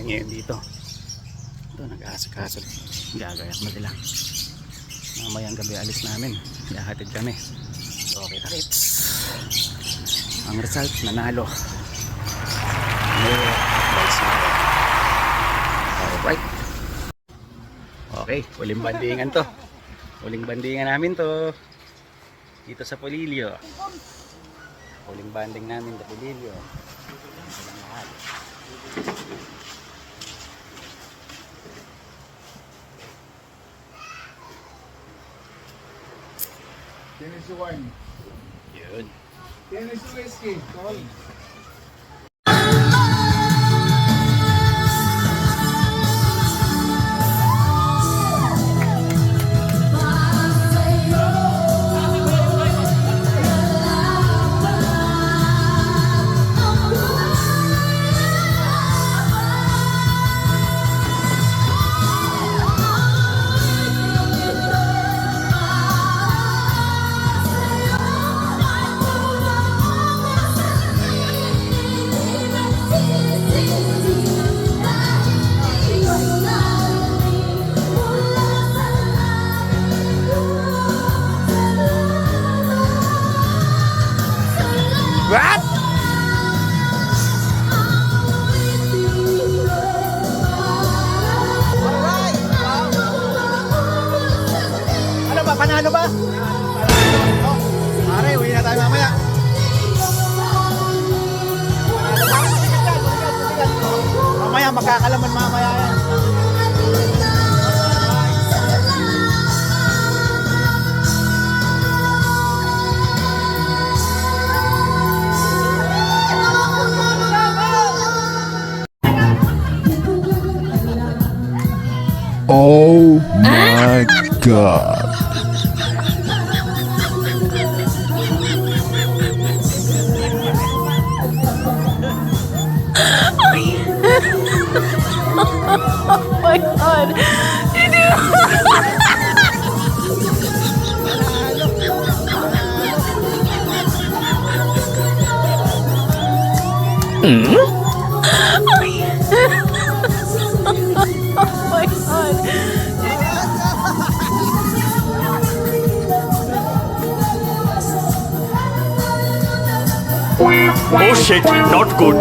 ngayon dito. Ito, nag-aasikaso. Gagayak na sila. Mamayang gabi alis namin. Ihahatid kami. So, kita kits. Ang result, nanalo. Alright. Okay, huling bandingan to. Huling bandingan namin to. Dito sa Polillo. Huling banding namin sa Polillo. Walang lahat. Tienes su wine. Yun. Tienes su whiskey. Tol. What? Alright! Ano ba? Panalo ba? Pare, uwi na tayo mamaya. Mamaya, magkakalaman mamaya yan. Oh my God. Oh my God. Oh my God. Oh shit, not good. Oh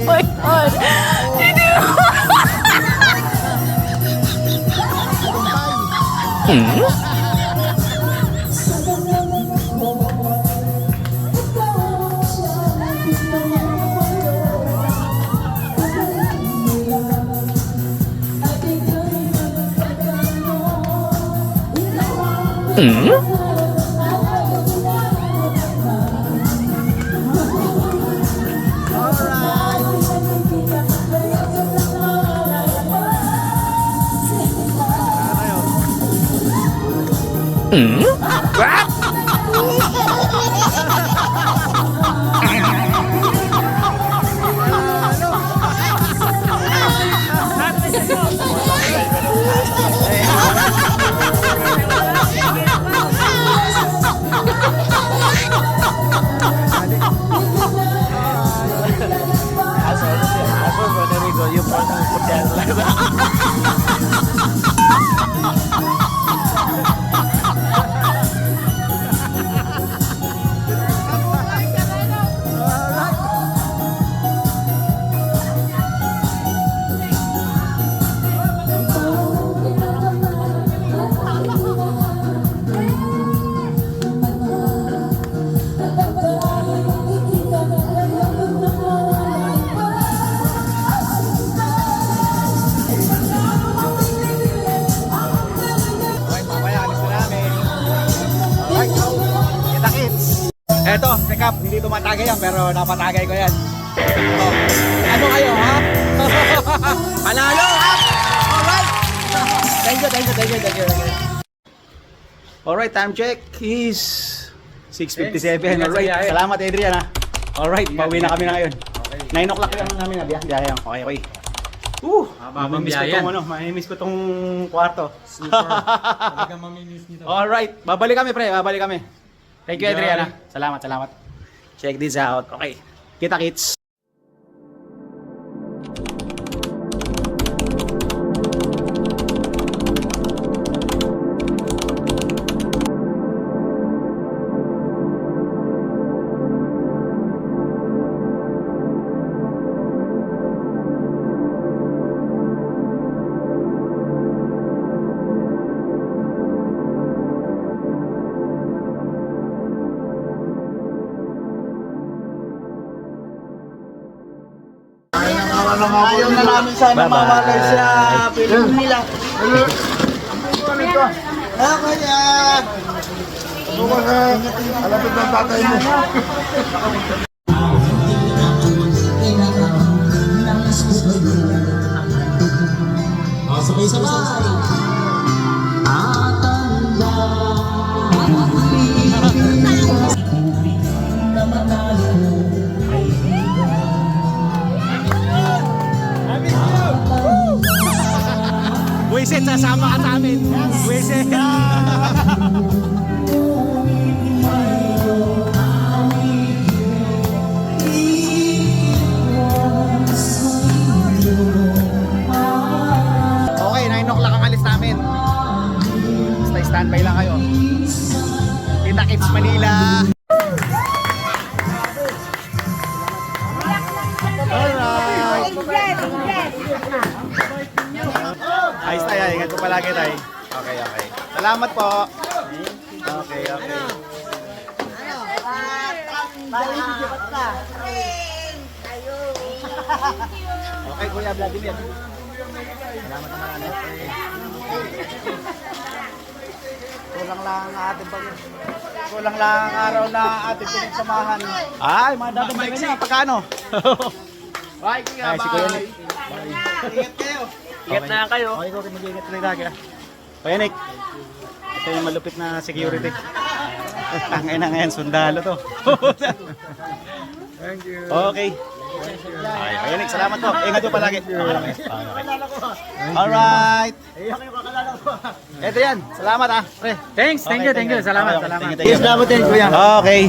my God. Eto, check up. Hindi tumatagay yan, pero napatagay ko yan. So, ano kayo, ha? Panalo, ha? Alright! Thank you. Alright, time check is 6:57. Alright, salamat Adrian, ha? Alright, pauwi na kami na ngayon. 9 o'clock lang namin na biyahe. Okay. Mamimiss ko tong mamimiss ko tong kwarto. Talagang mamimiss nito. Alright, babalik kami pre, babalik kami. Thank you Adriana. Salamat, salamat. Check this out. Okay. Kita kits. Ayaw na namin sana mawalay sa piling nila. Ah, kaya. Alapit ng tatay mo. Wisit, sasama ka sa amin. Wisit. Okay, 9 o'clock ang alis namin. Basta standby lang kayo. Kita Kids Manila. Ayos tayo, ingat ko palagi tayo. Okay, okay. Salamat po. Okay, okay. Okay, Kuya Vladimir. Salamat naman. Kulang lang ang araw na ating pinagsamahan. Ay, mga dadamay ka niya. Pagkano? Bye, kuya. Ay, si Kuya Nick. Ingat kayo. Ingat na kayo. Okay, okay, mag-iingat na lagi. Kuya Nick, ito yung malupit na security. Tangay na ngayon, sundalo to. Thank you. Okay. Ay, Kuya Nick, salamat po. Ingat po palagi. Okay. Alright. Adrian, salamat ah. Pre. Thanks, thank you, thank you. Salamat, Okay, salamat. thank you. Salamat din, kuya. Okay.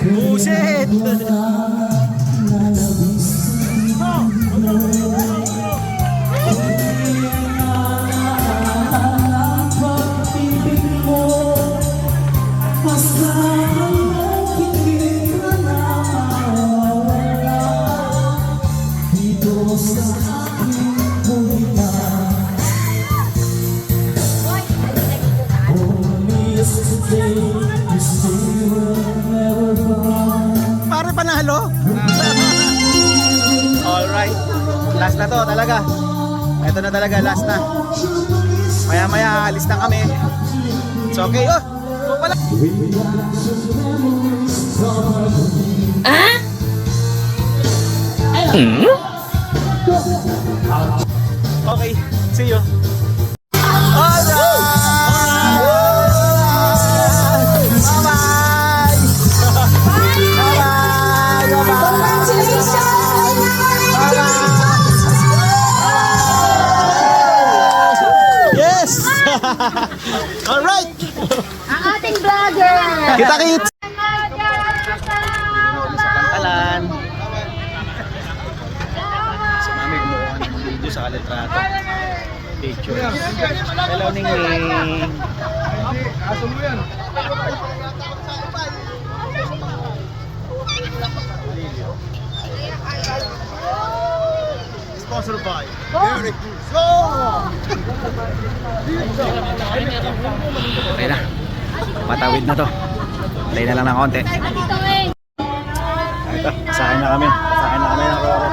Buset! Pare panalo. Alright. Last na to talaga. Ito na talaga, last na. Maya maya alis na kami. It's okay. Oh, ito pala. Okay, see you. Yes! Alright! Ang ating vlogger! Kita kits! Sa pantalan. Si Mami gumawa ng video sa kalitrato. Picture. Hello, Ningning. Aso mo yan. Sponsored by okay na. Patawid na to. Play na lang ng konti. Dito eh! Ito, pasahin na kami. Pasahin na kami ng Roro.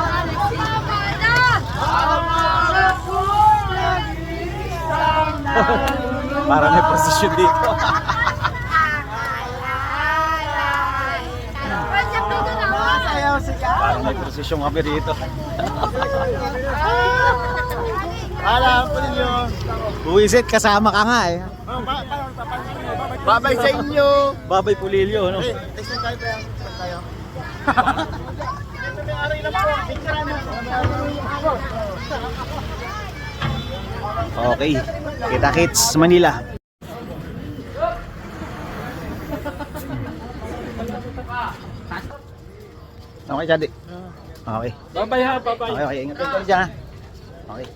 Para may prosesyon dito. Parang may prosesyon kami dito. Alam po ninyo. Buwisit, kasama ka nga eh. Babay sa inyo. Babay Pulilio, no? Okay, kita-kits Manila. Okay, Chadi. Okay. Bye-bye ha, bye-bye. Okay, okay. Ingat kayo dyan, ha? Okay.